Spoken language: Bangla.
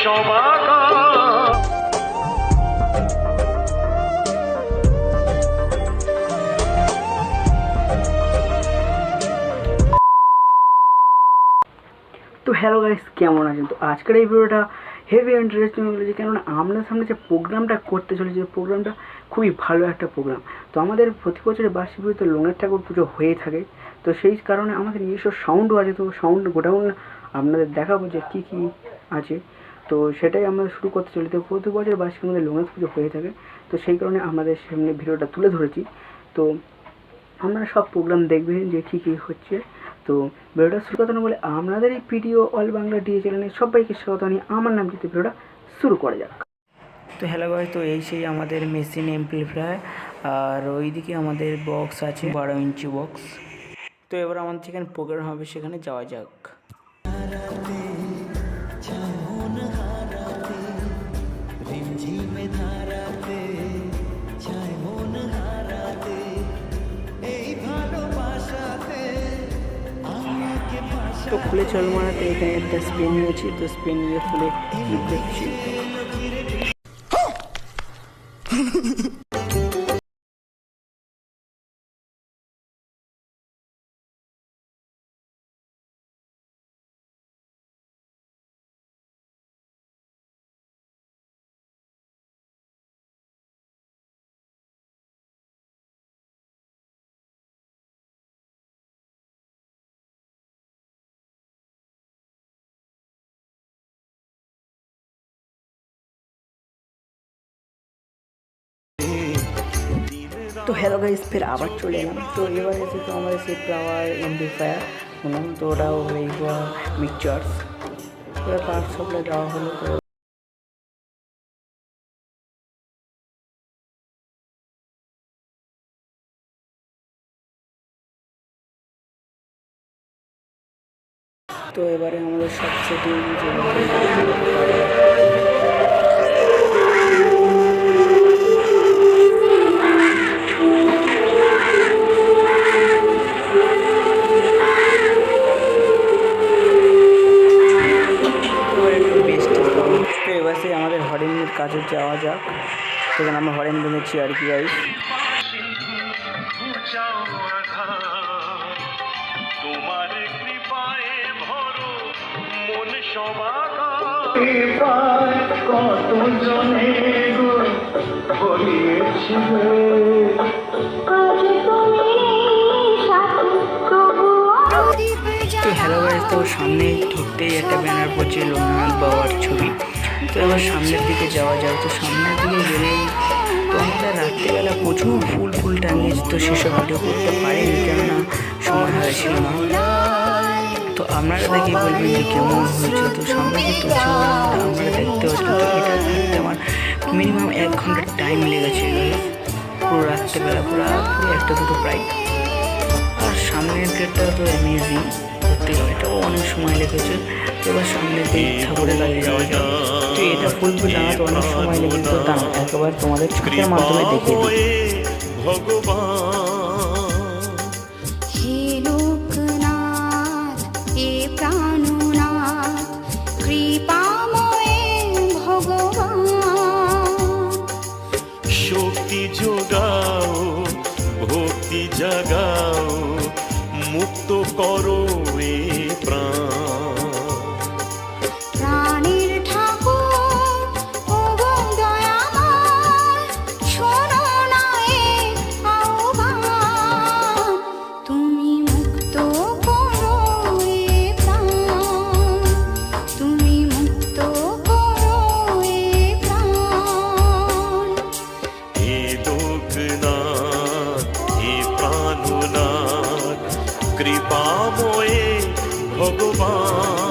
তো হ্যালো গাইস, কেমন আছেন? তো আজকের এই ভিডিওটা হেভি ইন্টারেস্টিং হয়েছে, কেননা আমরা সামনে যে প্রোগ্রামটা করতে চলেছি, প্রোগ্রামটা খুবই ভালো একটা প্রোগ্রাম। তো আমাদের প্রতি বছরের বার্ষিক পুজোতে লোনের ঠাকুর পুজো হয়ে থাকে, তো সেই কারণে আমাদের নিজস্ব সাউন্ডও আছে। তো সাউন্ড গোডাউন আপনাদের দেখাবো যে কী কী আছে, তো সেটাই আমরা শুরু করতে চলি। তো প্রতি বছর বার্ষিক আমাদের লোনের পুজো হয়ে থাকে, তো সেই কারণে আমাদের সামনে ভিডিওটা তুলে ধরেছি। তো আপনারা সব প্রোগ্রাম দেখবেন যে কী কী হচ্ছে। তো ভিডিওটা শুরু কথা না বলে আপনাদের এই ভিডিও অল বাংলা ডিএ চ্যানেলে সবাইকে স্বাগত জানিয়ে আমার নাম জিতে ভিডিওটা শুরু করা যাক। তো হ্যালো ভাই, তো এই সেই আমাদের মেশিন এমপ্লিফায়ার, আর ওইদিকে আমাদের বক্স আছে 12 ইঞ্চি বক্স। তো এবার আমাদের যেখানে প্রোগ্রাম হবে সেখানে যাওয়া যাক। তো খুলে চল মারাতে এখানে একটা স্পিন নিয়েছি, তো স্পিন নিয়ে খুলে ক্লিক করছি। তো হ্যালো গাইস, ফের আবার চলে এলাম। তো এবার এসে তো আমাদের সেই পাওয়ার এমপ্লিফায়ার তো ওটাও হয়ে গেল মিক্সচার, এবার পার্ট সাপ্লাই দেওয়া হলো। তো এবারে আমাদের সব সেটিং আমাদের হরেনের কাছে যাওয়া যাক। সেখানে আমরা হরেন বেঁধেছি আর কি গাইস। তো হ্যালো গাইস, তো সামনে ঢুকতেই একটা ব্যানার পড়ছে লোকনাথ বাবার ছবি। তো এবার সামনের দিকে যাওয়া যাক। তো সামনের দিকে গেলেই তো আমাদের রাত্রিবেলা প্রচুর ফুল টাঙিয়েছে, তো সেসব ভিডিও করতে পারিনি কেননা সময় হয়েছিল না। তো আপনারা দেখে বলবেন যে কেমন হয়েছে। তো সামনে যে তুলছি আমরা দেখতে পাচ্ছি, তো এটা দেখতে আমার মিনিমাম 1 ঘন্টা টাইম লেগেছে পুরো রাত্রিবেলা, পুরো 1-2 প্রায়। আর সামনের গেটটা তো অ্যামেজিং, সত্যি এটাও অনেক সময় লেগেছে। এবার সামনে দিয়ে ঠাকুরের কাছে যাওয়া যায়। তো এটা ফুল জানাতে অনেক সময় লেগেছে, তো দাম একবার তোমাদের চোখের মাধ্যমে দেখিয়ে দিই। শক্তি যোগাও, ভক্তি জাগাও, মুক্ত করো এ প্রাণ। প্রাণের ঠাকুর ও দয়াময়, শোনো না এ আহ্বান। তুমি মুক্ত করো এ প্রাণ, তুমি মুক্ত করো এ প্রাণ। হে লোকনাথ, হে প্রাণনাথ, কৃপাময়ে ভগবান।